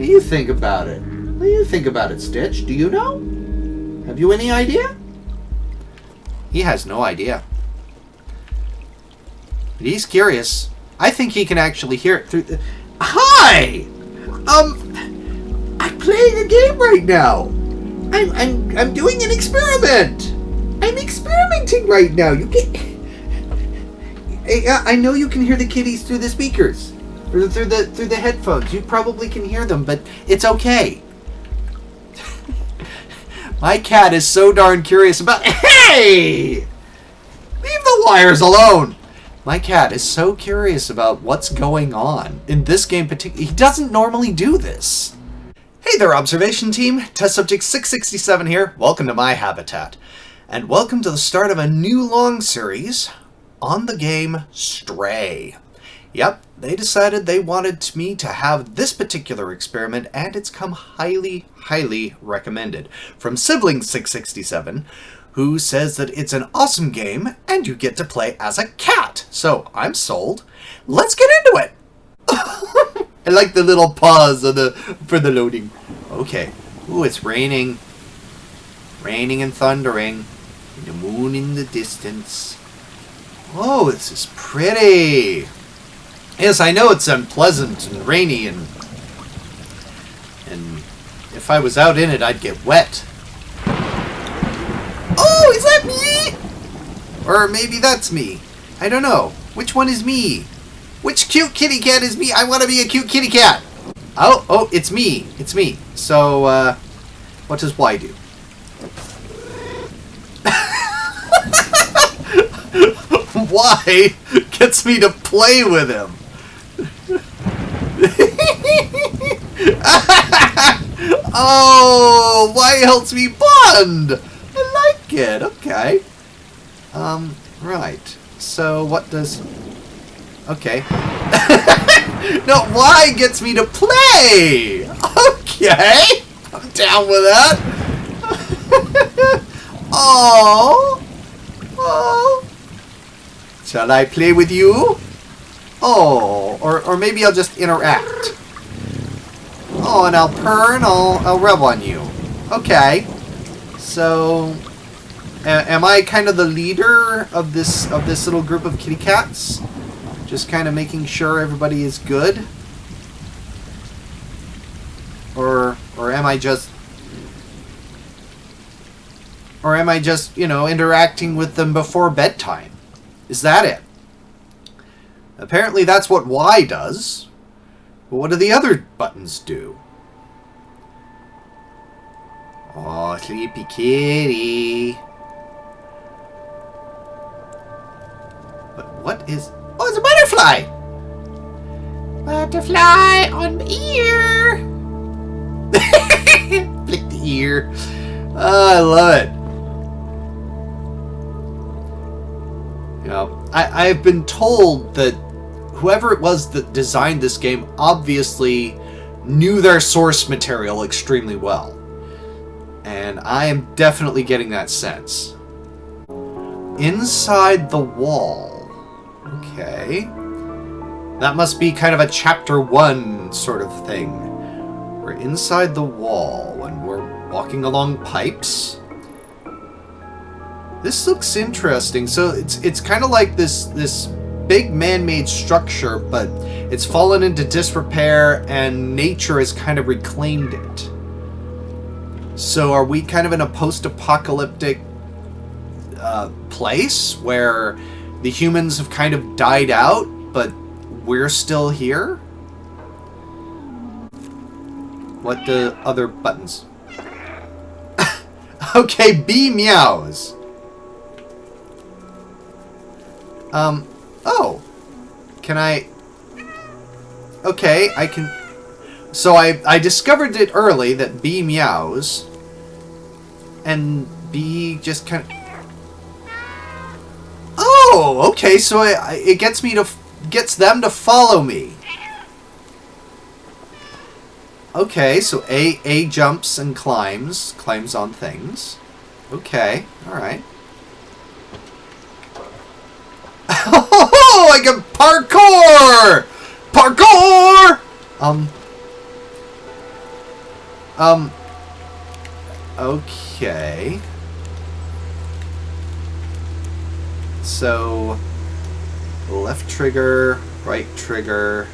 do you think about it? What do you think about it, Stitch? Do you know? Have you any idea? He has no idea. But he's curious. I think he can actually hear it through the... Hi! I'm playing a game right now. I'm doing an experiment. I'm experimenting right now. You can... I know you can hear the kitties through the speakers. Or through the headphones. You probably can hear them, but it's okay. My cat is so darn curious about... Hey! Leave the wires alone! My cat is so curious about what's going on. In this game particularly, he doesn't normally do this. Hey there, observation team. Test subject 667 here. Welcome to my habitat. And welcome to the start of a new long series on the game Stray. Yep, they decided they wanted me to have this particular experiment, and it's come highly, highly recommended from Sibling 667, who says that it's an awesome game and you get to play as a cat. So I'm sold. Let's get into it. I like the little pause for the loading. Okay. Ooh, it's raining. Raining and thundering. And the moon in the distance. Oh, this is pretty. Yes, I know it's unpleasant and rainy, and if I was out in it, I'd get wet. Oh, is that me? Or maybe that's me. I don't know. Which one is me? Which cute kitty cat is me? I want to be a cute kitty cat. Oh, it's me. It's me. So, what does Y do? Y gets me to play with him. Oh, why helps me bond? I like it. Okay. Right. So what does... Okay. No, why gets me to play? Okay. I'm down with that. Oh. Oh. Shall I play with you? Oh, or maybe I'll just interact. Oh, and I'll purr and I'll rub on you. Okay. So, am I kind of the leader of this little group of kitty cats? Just kind of making sure everybody is good? Or am I just... Or am I just, you know, interacting with them before bedtime? Is that it? Apparently that's what Y does. But what do the other buttons do? Oh, sleepy kitty. But what is... Oh, it's a butterfly! Butterfly on my ear! Flick the ear. Oh, I love it. You know, I've been told that whoever it was that designed this game obviously knew their source material extremely well. And I am definitely getting that sense. Inside the wall. Okay. That must be kind of a chapter 1 sort of thing. We're inside the wall and we're walking along pipes. This looks interesting. So it's kind of like this big man-made structure, but it's fallen into disrepair and nature has kind of reclaimed it. So are we kind of in a post-apocalyptic place where the humans have kind of died out, but we're still here? What the other buttons? Okay, B meows. Oh. Can I... Okay, I can... So I discovered it early that B meows. And B just kind of... Oh, okay, so it gets me to... Gets them to follow me. Okay, so A jumps and climbs on things. Okay, alright. Oh, I can parkour! Parkour! Okay. So, left trigger, right trigger.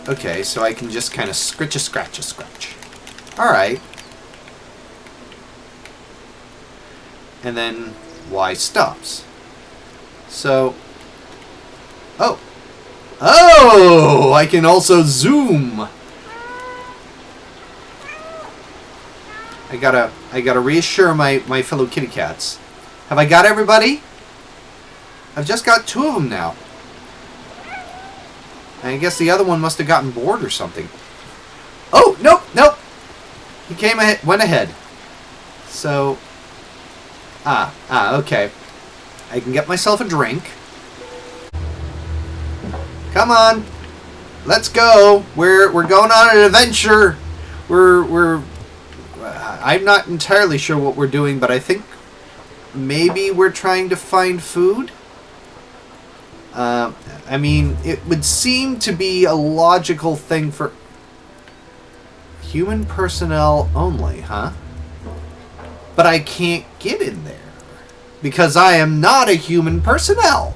Okay, so I can just kind of scratch. Alright. And then Y stops. So, oh. Oh! I can zoom! I gotta reassure my fellow kitty cats. Have I got everybody? I've just got 2 of them now. I guess the other one must have gotten bored or something. Oh, nope. He went ahead. So, okay. I can get myself a drink. Come on. Let's go. We're going on an adventure. I'm not entirely sure what we're doing, but I think maybe we're trying to find food. I mean, it would seem to be a logical thing for human personnel only, huh? But I can't get in there because I am not a human personnel.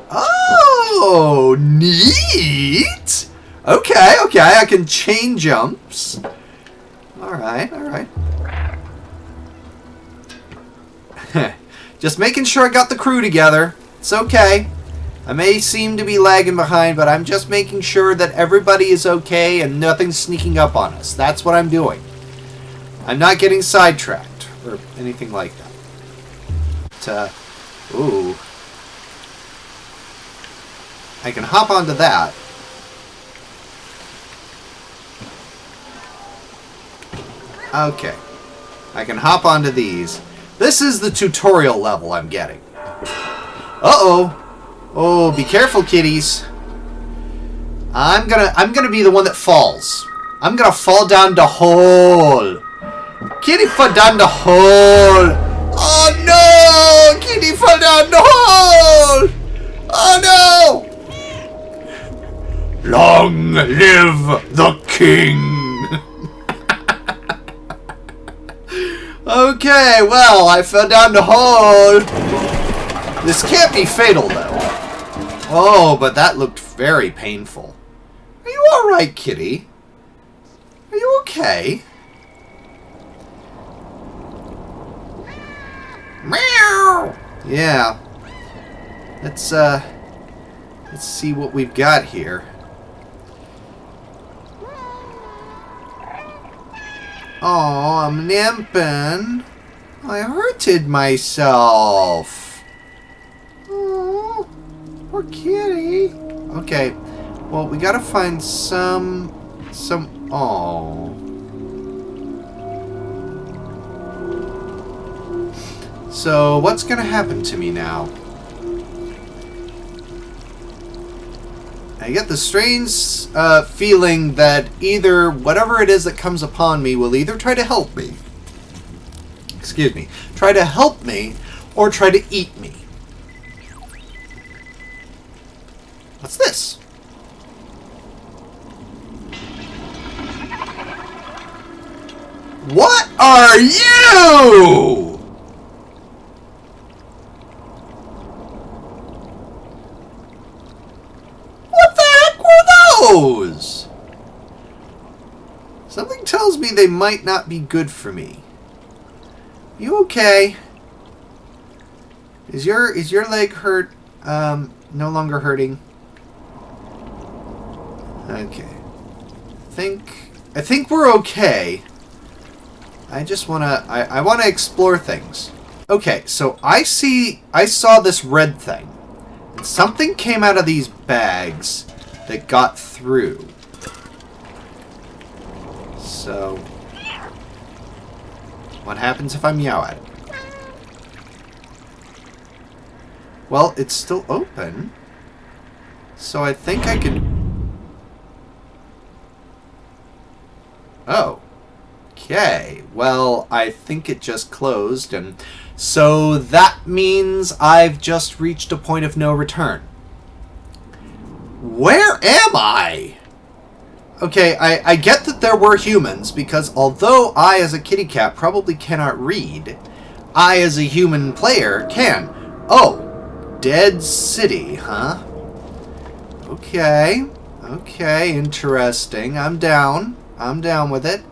Oh, neat. Okay, I can chain jumps. All right. Just making sure I got the crew together. It's okay. I may seem to be lagging behind, but I'm just making sure that everybody is okay and nothing's sneaking up on us. That's what I'm doing. I'm not getting sidetracked or anything like that. Ooh. I can hop onto that. Okay. I can hop onto these. This is the tutorial level I'm getting. Uh-oh. Oh, be careful, kitties. I'm gonna be the one that falls. I'm gonna fall down the hole. Kitty fall down the hole. Oh no! Kitty fall down the hole. Oh no! Long live the king. Okay, well, I fell down the hole. This can't be fatal, though. Oh, but that looked very painful. Are you alright, kitty? Are you okay? Meow! Yeah. Let's see what we've got here. Oh, I'm limping. I hurted myself. Oh, poor kitty. Okay, well, we gotta find some. Oh. So, what's gonna happen to me now? I get the strange feeling that either whatever it is that comes upon me will either try to help me, try to help me, or try to eat me. What's this? What are you? Those? Something tells me they might not be good for me. You okay? Is your leg hurt? No longer hurting. Okay. I think we're okay. I just wanna I wanna explore things. Okay, so I saw this red thing. And something came out of these bags that got through. So, what happens if I meow at it? Well, it's still open. So I think I can... Oh. Okay. Well, I think it just closed, and So that means I've just reached a point of no return. Where am I? Okay, I get that there were humans, because although I as a kitty cat probably cannot read, I as a human player can. Oh, Dead City, huh? Okay, okay, interesting. I'm down with it.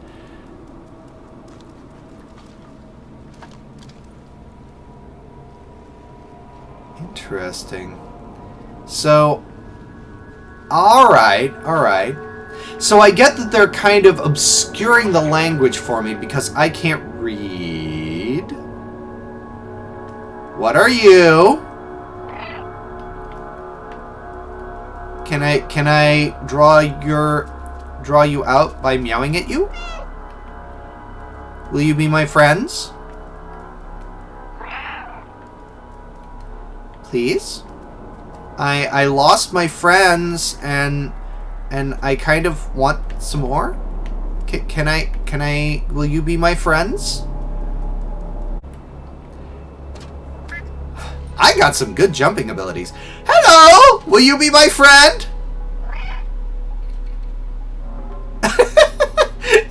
Interesting. So, alright. So I get that they're kind of obscuring the language for me because I can't read. What are you? Can I draw you out by meowing at you? Will you be my friends? Please? I lost my friends and I kind of want some more. Can I will you be my friends? I got some good jumping abilities. Hello! Will you be my friend?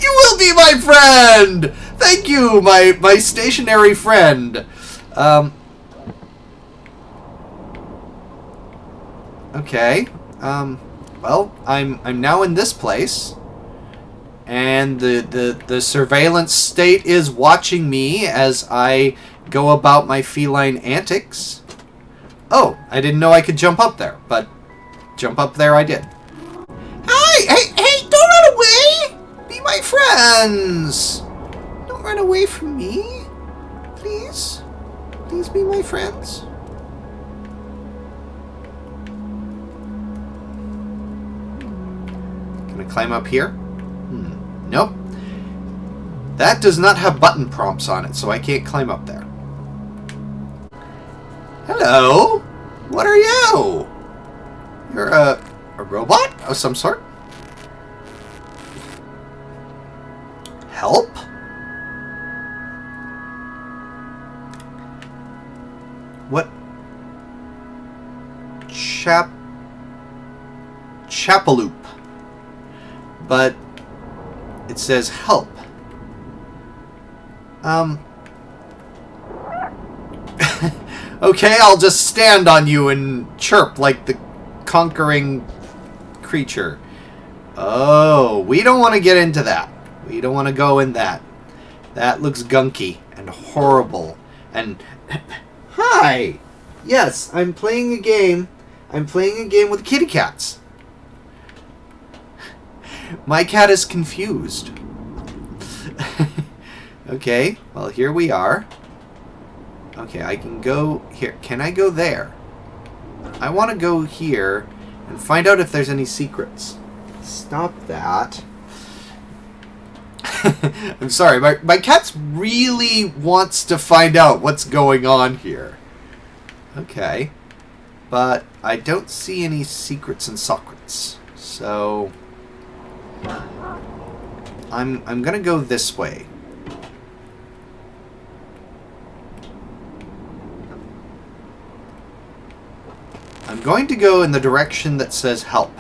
You will be my friend! Thank you, my stationary friend. Okay. Well, I'm now in this place. And the surveillance state is watching me as I go about my feline antics. Oh, I didn't know I could jump up there, but jump up there I did. Hey, don't run away! Be my friends! Don't run away from me. Please? Please be my friends. Can I climb up here? Nope. That does not have button prompts on it, so I can't climb up there. Hello? What are you? You're a robot of some sort? Help? What? Chapaloop. But it says help. Okay, I'll just stand on you and chirp like the conquering creature. Oh, we don't want to get into that. We don't want to go in that. That looks gunky and horrible. And hi! Yes, I'm playing a game. I'm playing a game with kitty cats. My cat is confused. Okay, well, here we are. Okay, I can go here. Can I go there? I want to go here and find out if there's any secrets. Stop that. I'm sorry, my cat really wants to find out what's going on here. Okay, but I don't see any secrets and sockets. So I'm gonna go this way. I'm going to go in the direction that says help,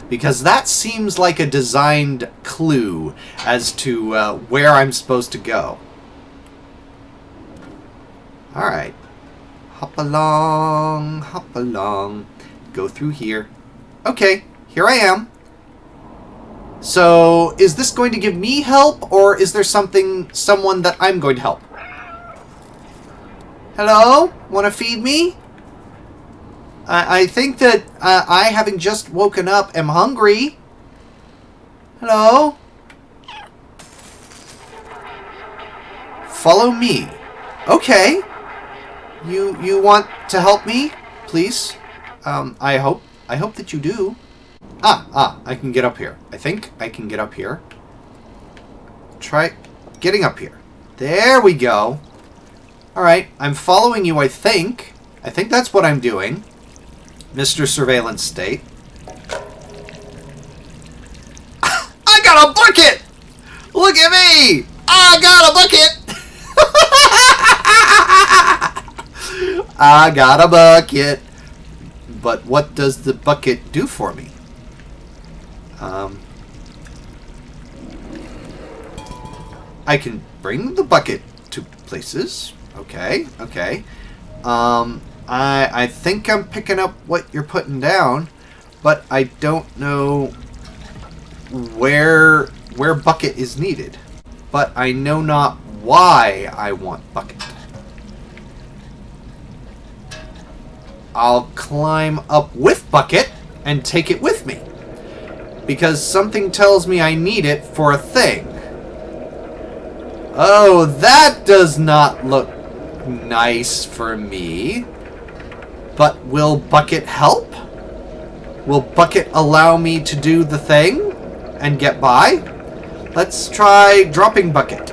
because that seems like a designed clue as to where I'm supposed to go. Alright. Hop along, go through here. Okay, here I am. So, is this going to give me help, or is there someone that I'm going to help? Hello? Want to feed me? I think that I, having just woken up, am hungry. Hello? Follow me. Okay. You want to help me? Please? I hope that you do. I can get up here. I think I can get up here. Try getting up here. There we go. Alright, I'm following you, I think. I think that's what I'm doing. Mr. Surveillance State. I got a bucket! Look at me! I got a bucket! I got a bucket. But what does the bucket do for me? I can bring the bucket to places. Okay, okay. I think I'm picking up what you're putting down, but I don't know where bucket is needed. But I know not why I want bucket. I'll climb up with bucket and take it with me, because something tells me I need it for a thing. Oh, that does not look nice for me. But will bucket help? Will bucket allow me to do the thing and get by? Let's try dropping bucket.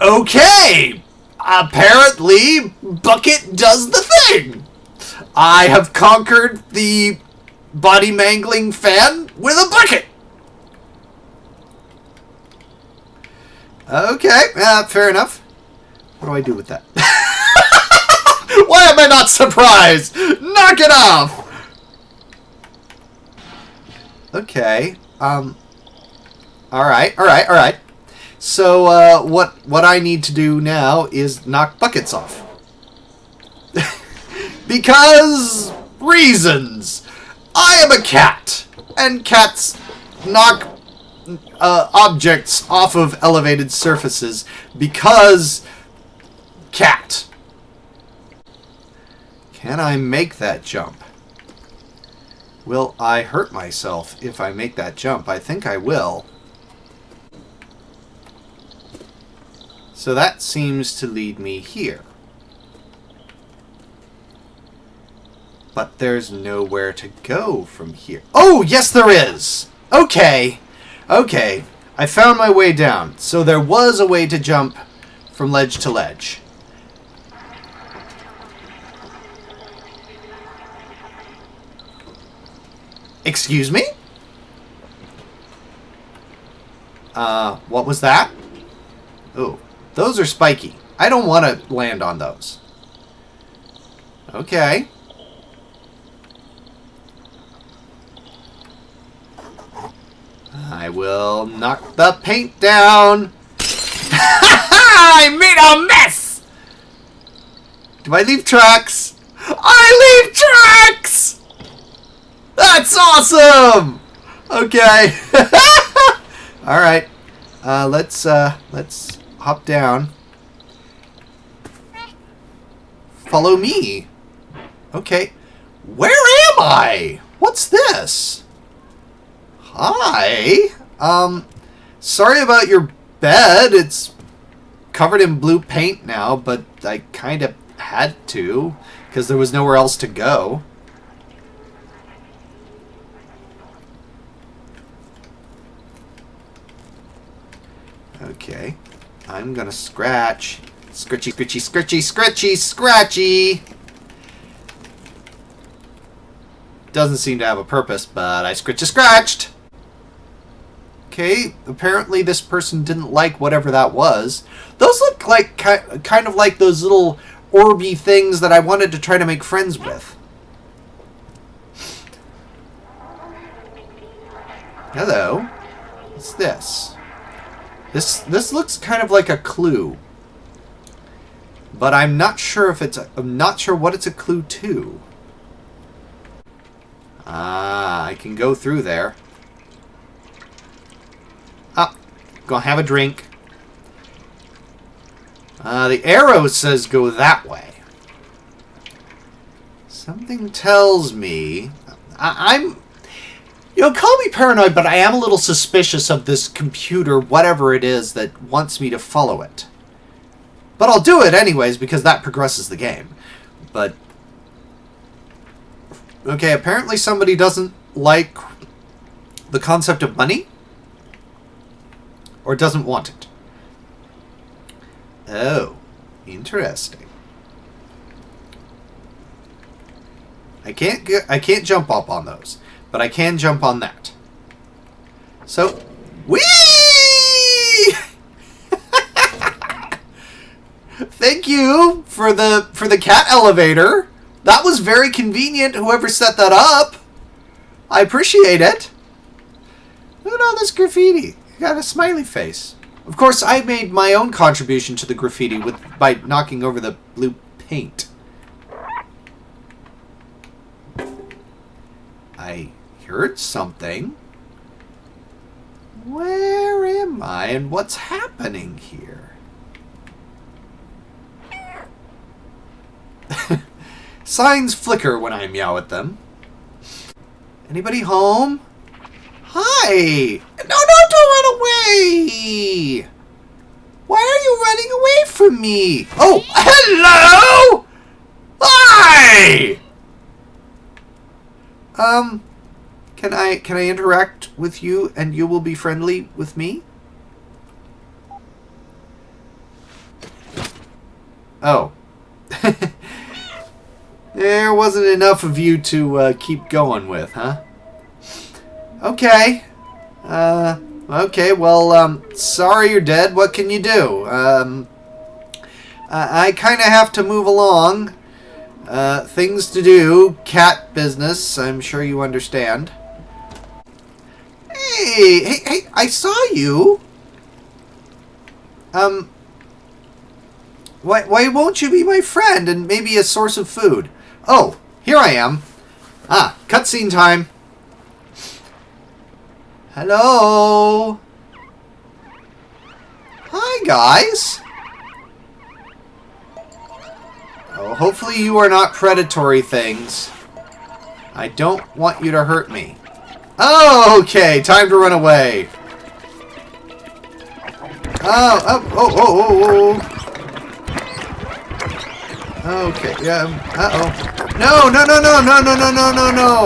Okay! Apparently, bucket does the thing! I have conquered the body mangling fan with a bucket! Okay, fair enough. What do I do with that? Why am I not surprised? Knock it off! Okay, alright. So, what I need to do now is knock buckets off. Because reasons! I am a cat, and cats knock objects off of elevated surfaces because cat. Can I make that jump? Will I hurt myself if I make that jump? I think I will. So that seems to lead me here. But there's nowhere to go from here. Oh, yes there is! Okay. Okay. I found my way down. So there was a way to jump from ledge to ledge. Excuse me? What was that? Oh, those are spiky. I don't want to land on those. Okay. I will knock the paint down. I made a mess! Do I leave tracks? I leave tracks! That's awesome! Okay. Alright. Let's hop down. Follow me. Okay. Where am I? What's this? Hi. Sorry about your bed. It's covered in blue paint now, but I kind of had to because there was nowhere else to go. Okay. I'm gonna scratch. Scratchy, scratchy, scratchy, scratchy, scratchy. Doesn't seem to have a purpose, but I scratched. Okay, apparently this person didn't like whatever that was. Those look like kind of like those little orby things that I wanted to try to make friends with. Hello. What's this? This looks kind of like a clue. But I'm not sure if it's I'm not sure what it's a clue to. Ah, I can go through there. Ah, go have a drink. The arrow says go that way. Something tells me... I'm... You know, call me paranoid, but I am a little suspicious of this computer, whatever it is, that wants me to follow it. But I'll do it anyways, because that progresses the game. But... Okay, apparently somebody doesn't like the concept of money. Or doesn't want it. Oh, interesting. I can't jump up on those, but I can jump on that. So, whee! for the cat elevator. That was very convenient, whoever set that up. I appreciate it. Look at all this graffiti. You got a smiley face. Of course, I made my own contribution to the graffiti by knocking over the blue paint. I heard something. Where am I and what's happening here? Signs flicker when I meow at them. Anybody home? Hi! No, don't run away! Why are you running away from me? Oh, hello! Hi! Can I interact with you and you will be friendly with me? Oh. There wasn't enough of you to keep going with, huh? Okay. Okay, well, sorry you're dead. What can you do? I kind of have to move along. Things to do. Cat business. I'm sure you understand. Hey, I saw you. Why won't you be my friend and maybe a source of food? Oh, here I am. Ah, cutscene time. Hello. Hi, guys. Oh, hopefully you are not predatory things. I don't want you to hurt me. Oh, okay, time to run away. Oh. Okay, yeah, uh-oh. No.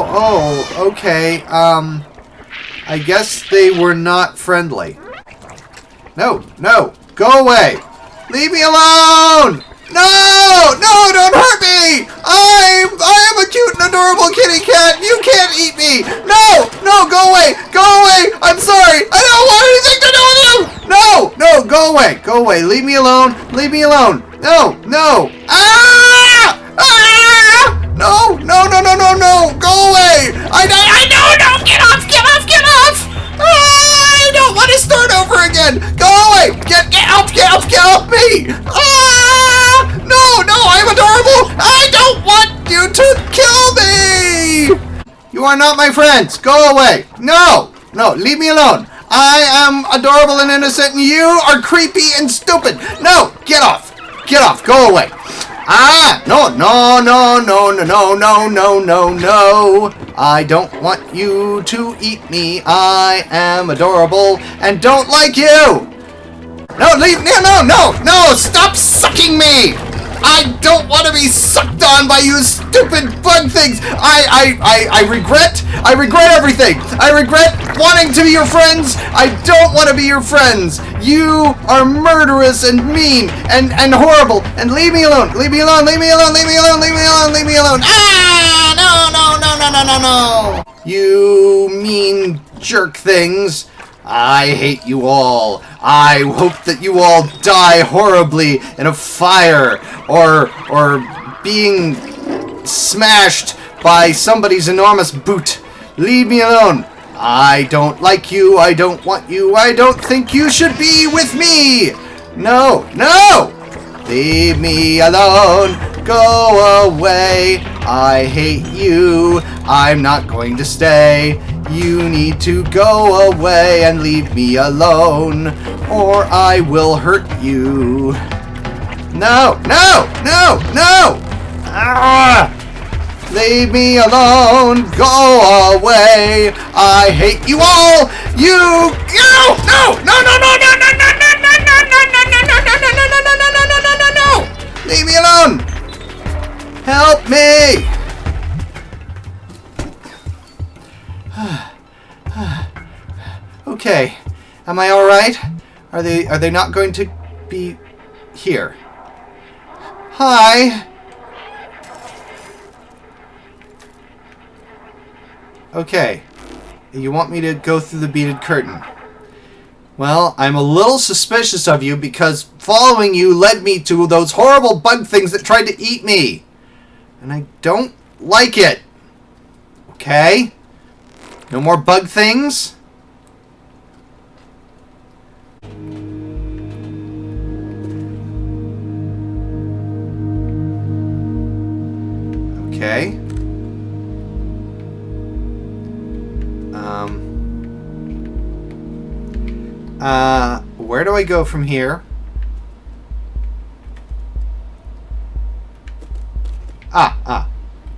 Oh, okay, I guess they were not friendly. No, go away. Leave me alone! No, don't hurt me! I am a cute and adorable kitty cat. You can't eat me. No, go away. I'm sorry. I don't want anything to do with you. No, go away. Leave me alone. No. Ah! No. Go away. I know. Get off. I don't want to start over again. Go away. Get off me. No, I'm adorable! I don't want you to kill me! You are not my friends! Go away! No, leave me alone! I am adorable and innocent and you are creepy and stupid! No, get off! Go away! No! I don't want you to eat me. I am adorable and don't like you! No! Stop sucking me! I don't want to be sucked on by you stupid bug things. I regret everything. I regret wanting to be your friends. I don't want to be your friends. You are murderous and mean and horrible. And leave me alone. Ah, no. You mean jerk things. I hate you all. I hope that you all die horribly in a fire or being smashed by somebody's enormous boot. Leave me alone. I don't like you. I don't want you. I don't think you should be with me. No. Leave me alone. Go away. I hate you. I'm not going to stay. You need to go away and leave me alone, or I will hurt you. No! Leave me alone. Go away. I hate you all. No! Leave me alone. Help me. Okay, am I all right? Are they not going to be here? Hi. Okay, you want me to go through the beaded curtain? Well, I'm a little suspicious of you because following you led me to those horrible bug things that tried to eat me. And I don't like it. Okay? No more bug things? Okay. Where do I go from here?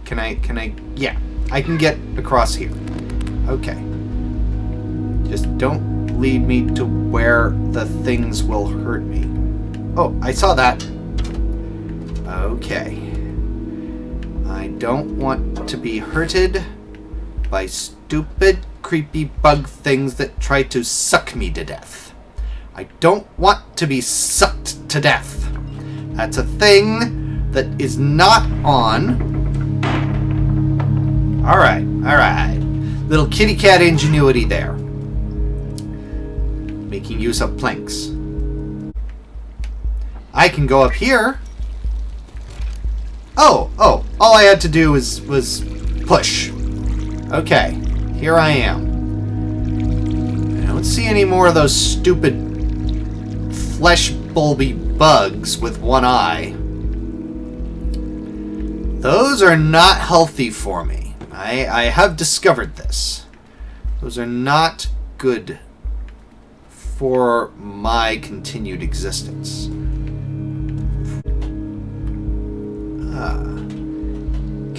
Can I, yeah, I can get across here. Okay. Just don't lead me to where the things will hurt me. Oh, I saw that. Okay. I don't want to be hurted by stupid, creepy bug things that try to suck me to death. I don't want to be sucked to death. That's a thing that is not on. Alright, alright. Little kitty cat ingenuity there. Making use of planks. I can go up here. Oh, all I had to do was push. Okay, here I am. I don't see any more of those stupid flesh bulby bugs with one eye. Those are not healthy for me. I have discovered this. Those are not good for my continued existence.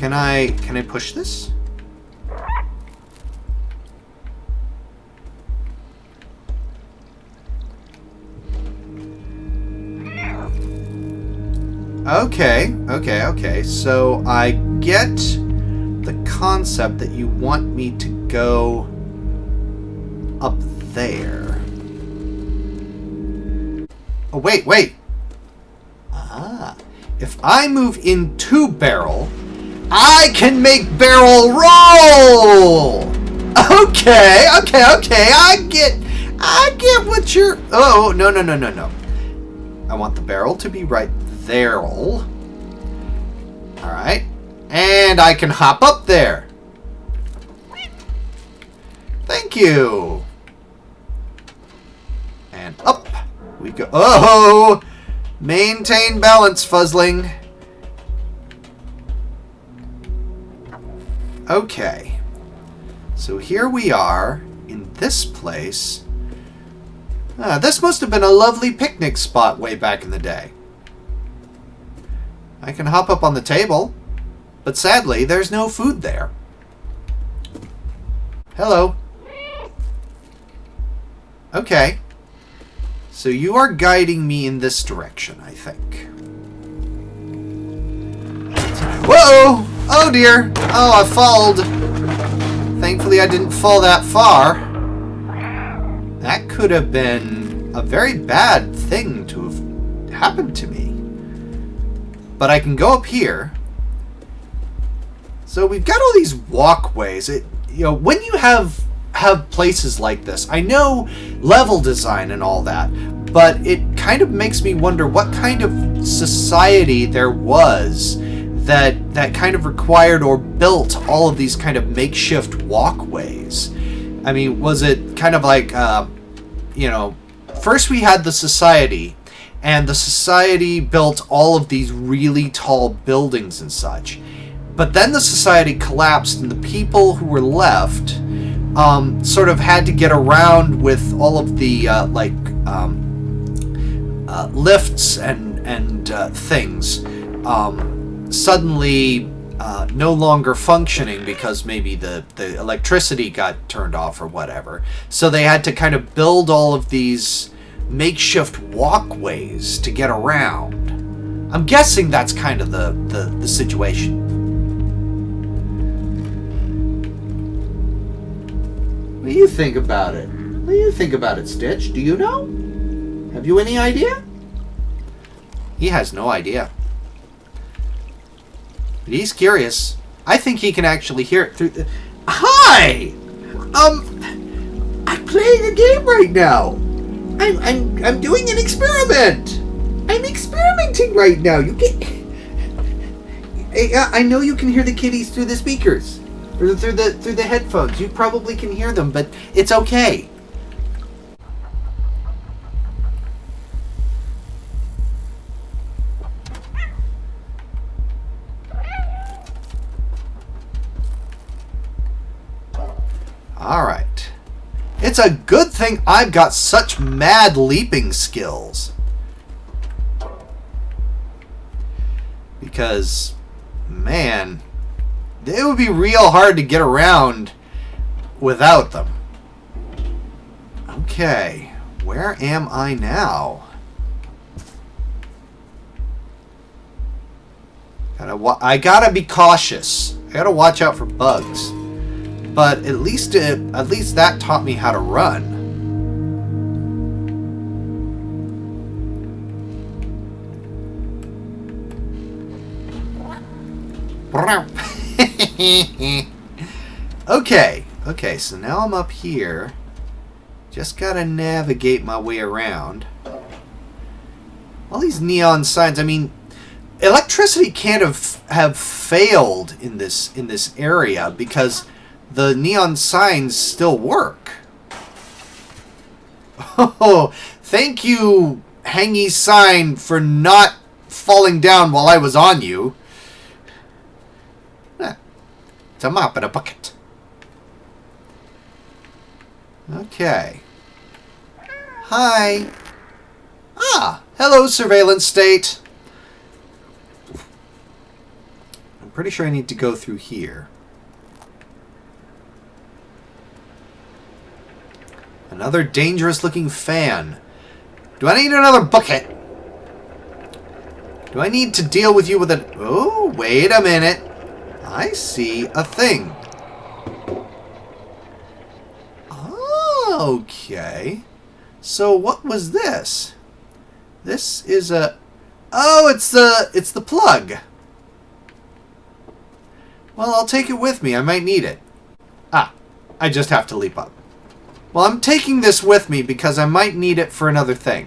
Can I push this? Okay. So I get the concept that you want me to go up there. Oh, wait. If I move into barrel, I can make barrel roll! Okay. I get what you're... Oh, no. I want the barrel to be right there. Alright. And I can hop up there. Thank you. And up we go. Oh! Maintain balance, Fuzzling. Okay. So here we are in this place. This must have been a lovely picnic spot way back in the day. I can hop up on the table, but sadly, there's no food there. Hello. Okay. So you are guiding me in this direction, I think. Whoa! Oh dear! Oh, I falled. Thankfully, I didn't fall that far. That could have been a very bad thing to have happened to me. But I can go up here. So we've got all these walkways. When you have places like this, I know level design and all that, but it kind of makes me wonder what kind of society there was that kind of required or built all of these kind of makeshift walkways. I mean, was it kind of like, first we had the society, and the society built all of these really tall buildings and such. But then the society collapsed, and the people who were left sort of had to get around with all of the lifts and things suddenly no longer functioning because maybe the electricity got turned off or whatever. So they had to kind of build all of these makeshift walkways to get around. I'm guessing that's kind of the situation. What do you think about it? What do you think about it, Stitch? Do you know? Have you any idea? He has no idea. But he's curious. I think he can actually hear it through the... Hi! I'm playing a game right now. I'm doing an experiment. I'm experimenting right now. You get. I know you can hear the kitties through the speakers, or through the headphones. You probably can hear them, but it's okay. All right. It's a good thing I've got such mad leaping skills. Because, man, it would be real hard to get around without them. Okay, where am I now? I gotta be cautious. I gotta watch out for bugs. But at least that taught me how to run. Okay, so now I'm up here. Just gotta navigate my way around. All these neon signs, I mean, electricity can't have failed in this area because the neon signs still work. Oh, thank you, hangy sign, for not falling down while I was on you. It's a mop and a bucket. Okay. Hi. Ah, hello, surveillance state. I'm pretty sure I need to go through here. Another dangerous-looking fan. Do I need another bucket? Do I need to deal with you with an... Oh, wait a minute. I see a thing. Okay. So what was this? This is a... Oh, it's the plug. Well, I'll take it with me. I might need it. Ah, I just have to leap up. Well, I'm taking this with me because I might need it for another thing.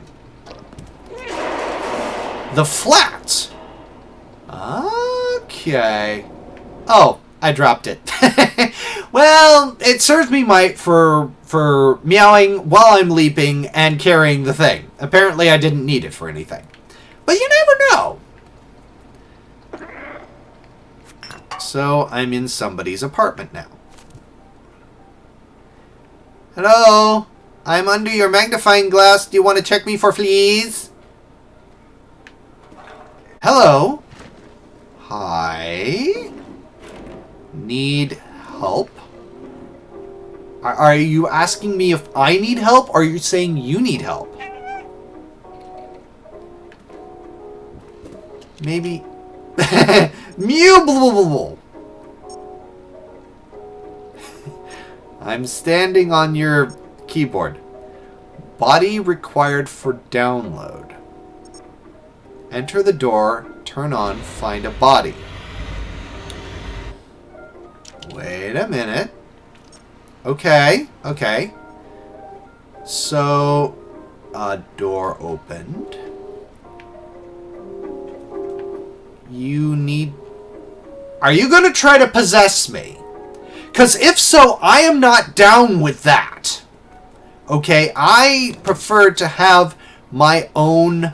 The flat. Okay. Oh, I dropped it. Well, it serves me right for meowing while I'm leaping and carrying the thing. Apparently, I didn't need it for anything. But you never know. So, I'm in somebody's apartment now. Hello? I'm under your magnifying glass. Do you want to check me for fleas? Hello? Hi? Need help? Are you asking me if I need help, or are you saying you need help? Maybe... Mew blah, blah, blah. I'm standing on your keyboard. Body required for download. Enter the door, turn on, find a body. Wait a minute. Okay. So, a door opened. You need... Are you going to try to possess me? Because if so, I am not down with that. Okay, I prefer to have my own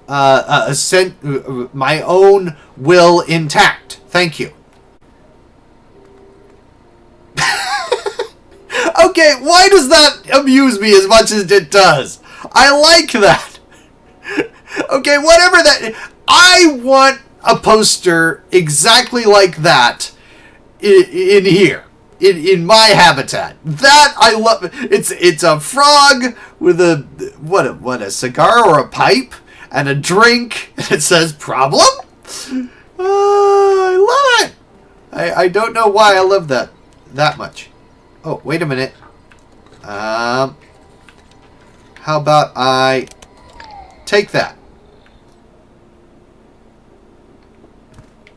my own will intact. Thank you. Okay, why does that amuse me as much as it does? I like that. Okay, whatever that... I want a poster exactly like that in here. In my habitat. That I love. It's a frog with a... What, a cigar or a pipe? And a drink. And it says, problem? I love it. I don't know why I love that much. Oh, wait a minute. How about I take that?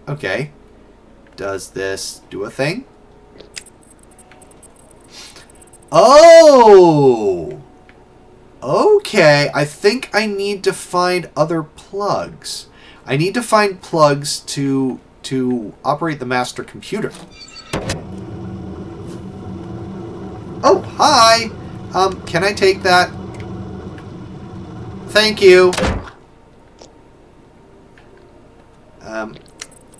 Okay. Does this do a thing? Oh! Okay, I think I need to find other plugs. I need to find plugs to operate the master computer. Oh, hi! Can I take that? Thank you.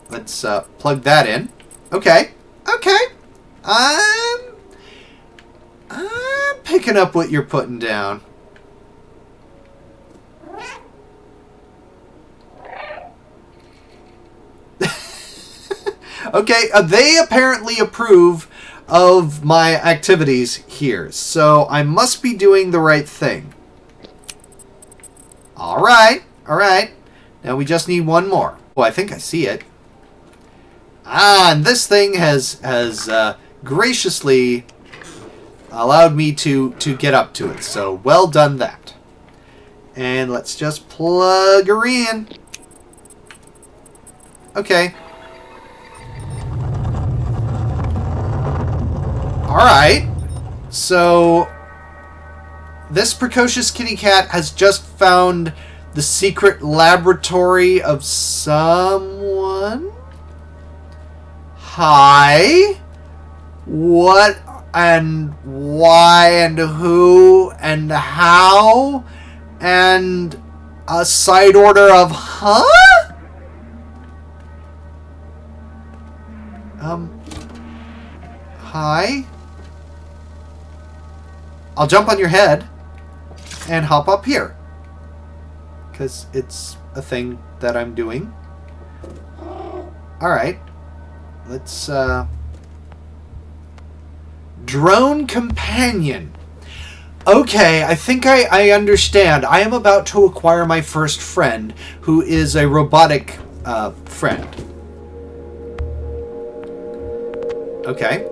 Let's plug that in. Okay. Okay. I'm picking up what you're putting down. Okay, they apparently approve of my activities here, so I must be doing the right thing. Alright, alright. Now we just need one more. Oh, I think I see it. Ah, and this thing has graciously allowed me to get up to it, so well done that. And let's just plug her in. Okay. Alright, so this precocious kitty cat has just found the secret laboratory of someone? Hi? What and why and who and how? And a side order of huh? Hi? I'll jump on your head and hop up here. Because it's a thing that I'm doing. Alright. Let's, Drone companion. Okay, I think I understand. I am about to acquire my first friend, who is a robotic, friend. Okay.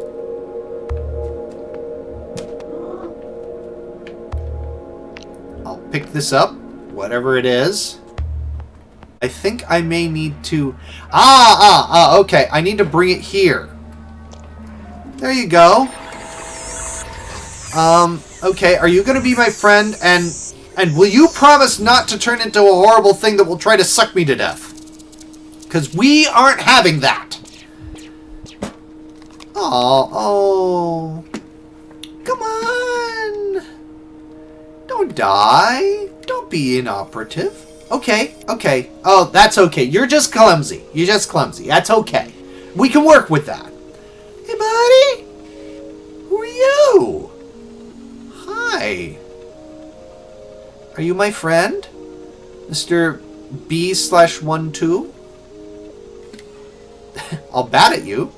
I'll pick this up, whatever it is. I think I may need to... okay. I need to bring it here. There you go. Okay, are you going to be my friend? And will you promise not to turn into a horrible thing that will try to suck me to death? Because we aren't having that. Oh. Come on. Don't die. Don't be inoperative. Okay. Oh, that's okay. You're just clumsy. That's okay. We can work with that. Hey, buddy. Who are you? Hi. Are you my friend? Mr. B/12? I'll bat at you.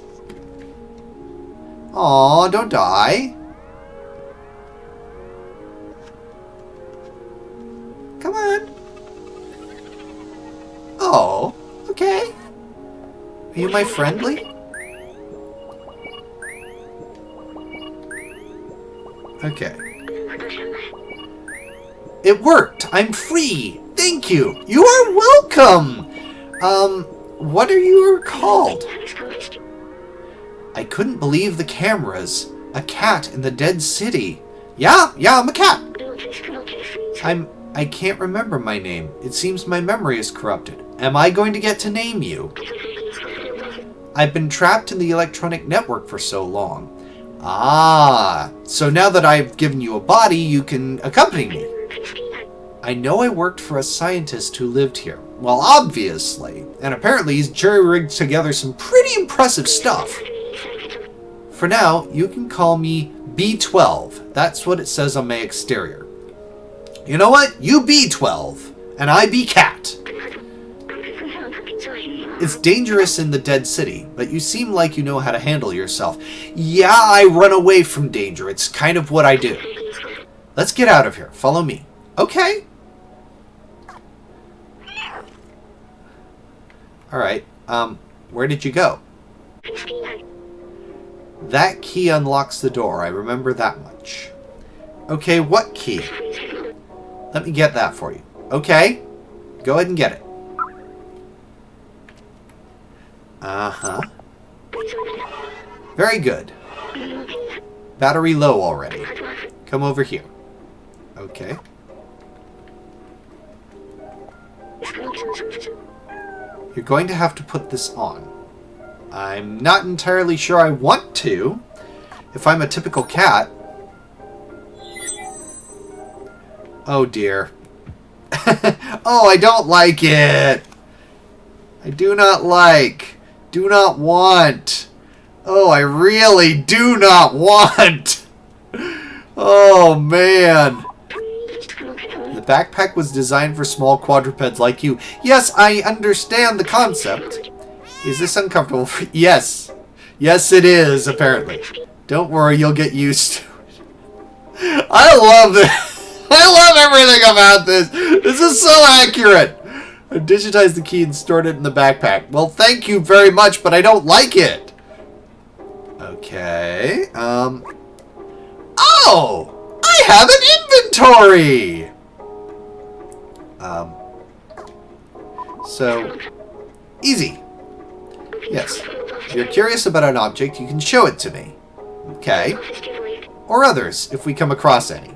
Aw, don't die. Come on. Oh, okay. Are you my friendly? Okay. It worked. I'm free. Thank you. You are welcome. What are you called? I couldn't believe the cameras. A cat in the dead city. Yeah, I'm a cat. I can't remember my name. It seems my memory is corrupted. Am I going to get to name you? I've been trapped in the electronic network for so long. Ah, so now that I've given you a body, you can accompany me. I know I worked for a scientist who lived here. Well, obviously. And apparently he's jury-rigged together some pretty impressive stuff. For now, you can call me B12. That's what it says on my exterior. You know what? You B12, and I be cat. It's dangerous in the dead city, but you seem like you know how to handle yourself. Yeah, I run away from danger. It's kind of what I do. Let's get out of here. Follow me. Okay. Alright, where did you go? That key unlocks the door. I remember that much. Okay, what key? Let me get that for you. Okay, go ahead and get it. Uh-huh. Very good. Battery low already. Come over here. Okay. You're going to have to put this on. I'm not entirely sure I want to. If I'm a typical cat. Oh dear. Oh, I don't like it. I do not like. Do not want. Oh, I really do not want. Oh, man. The backpack was designed for small quadrupeds like you. Yes, I understand the concept. Is this uncomfortable for you? Yes. Yes, it is, apparently. Don't worry, you'll get used to it. I love this. I love everything about this. This is so accurate. I digitized the key and stored it in the backpack. Well, thank you very much, but I don't like it. Okay. Oh! I have an inventory! So, easy. Yes. If you're curious about an object, you can show it to me. Okay. Or others, if we come across any.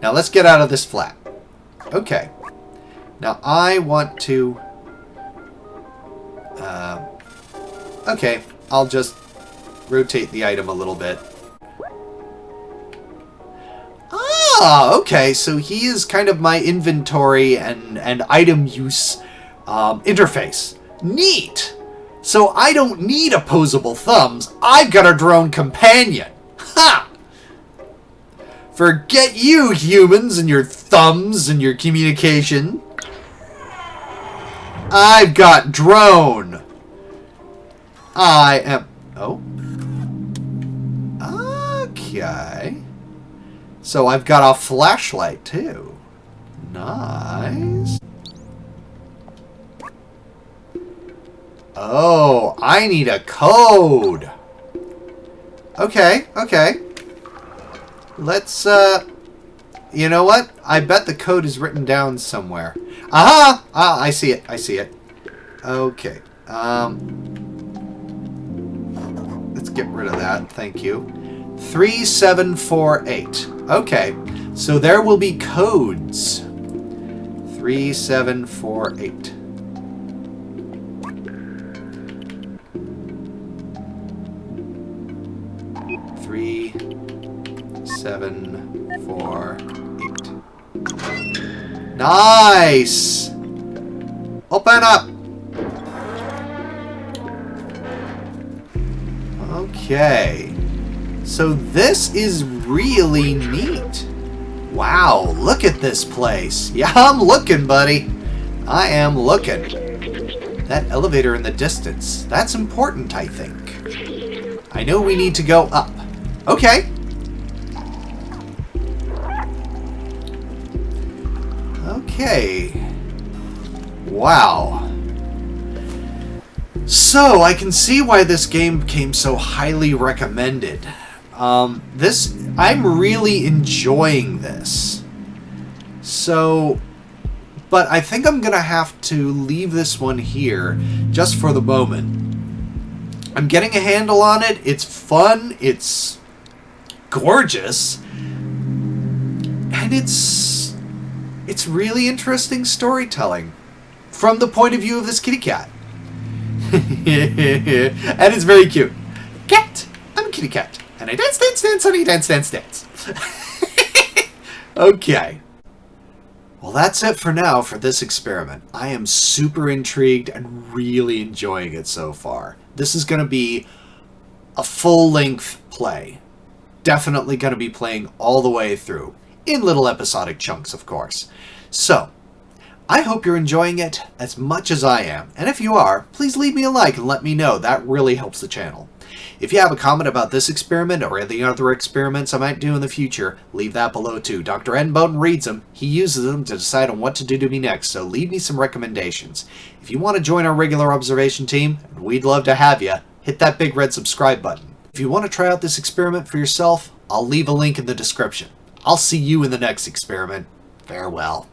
Now let's get out of this flat. Okay. Now I want to... okay, I'll just rotate the item a little bit. Ah, okay, so he is kind of my inventory and item use interface. Neat! So I don't need opposable thumbs. I've got a drone companion. Ha! Forget you, humans, and your thumbs and your communication. I've got drone. I am... Oh. Okay. So I've got a flashlight, too. Nice. Oh, I need a code. Okay, okay. Let's, you know what? I bet the code is written down somewhere. Aha! Ah, I see it. I see it. Okay. Let's get rid of that. Thank you. 3748. Okay. So there will be codes. 3748. Three, 7, 4, 8. Nice! Open up! Okay. So this is really neat. Wow, look at this place. Yeah, I'm looking, buddy. I am looking. That elevator in the distance. That's important, I think. I know we need to go up. Okay. Okay. Wow. So, I can see why this game became so highly recommended. I'm really enjoying this. So, but I think I'm gonna have to leave this one here just for the moment. I'm getting a handle on it. It's fun. It's gorgeous. And it's really interesting storytelling from the point of view of this kitty cat. And it's very cute. Cat! I'm a kitty cat. And I dance, dance, dance, honey, dance, dance, dance. Okay. Well, that's it for now for this experiment. I am super intrigued and really enjoying it so far. This is going to be a full-length play. Definitely going to be playing all the way through. In little episodic chunks, of course. So, I hope you're enjoying it as much as I am. And if you are, please leave me a like and let me know. That really helps the channel. If you have a comment about this experiment or any other experiments I might do in the future, leave that below too. Dr. Enbowden reads them. He uses them to decide on what to do to me next, so leave me some recommendations. If you want to join our regular observation team, and we'd love to have you, hit that big red subscribe button. If you want to try out this experiment for yourself, I'll leave a link in the description. I'll see you in the next experiment. Farewell.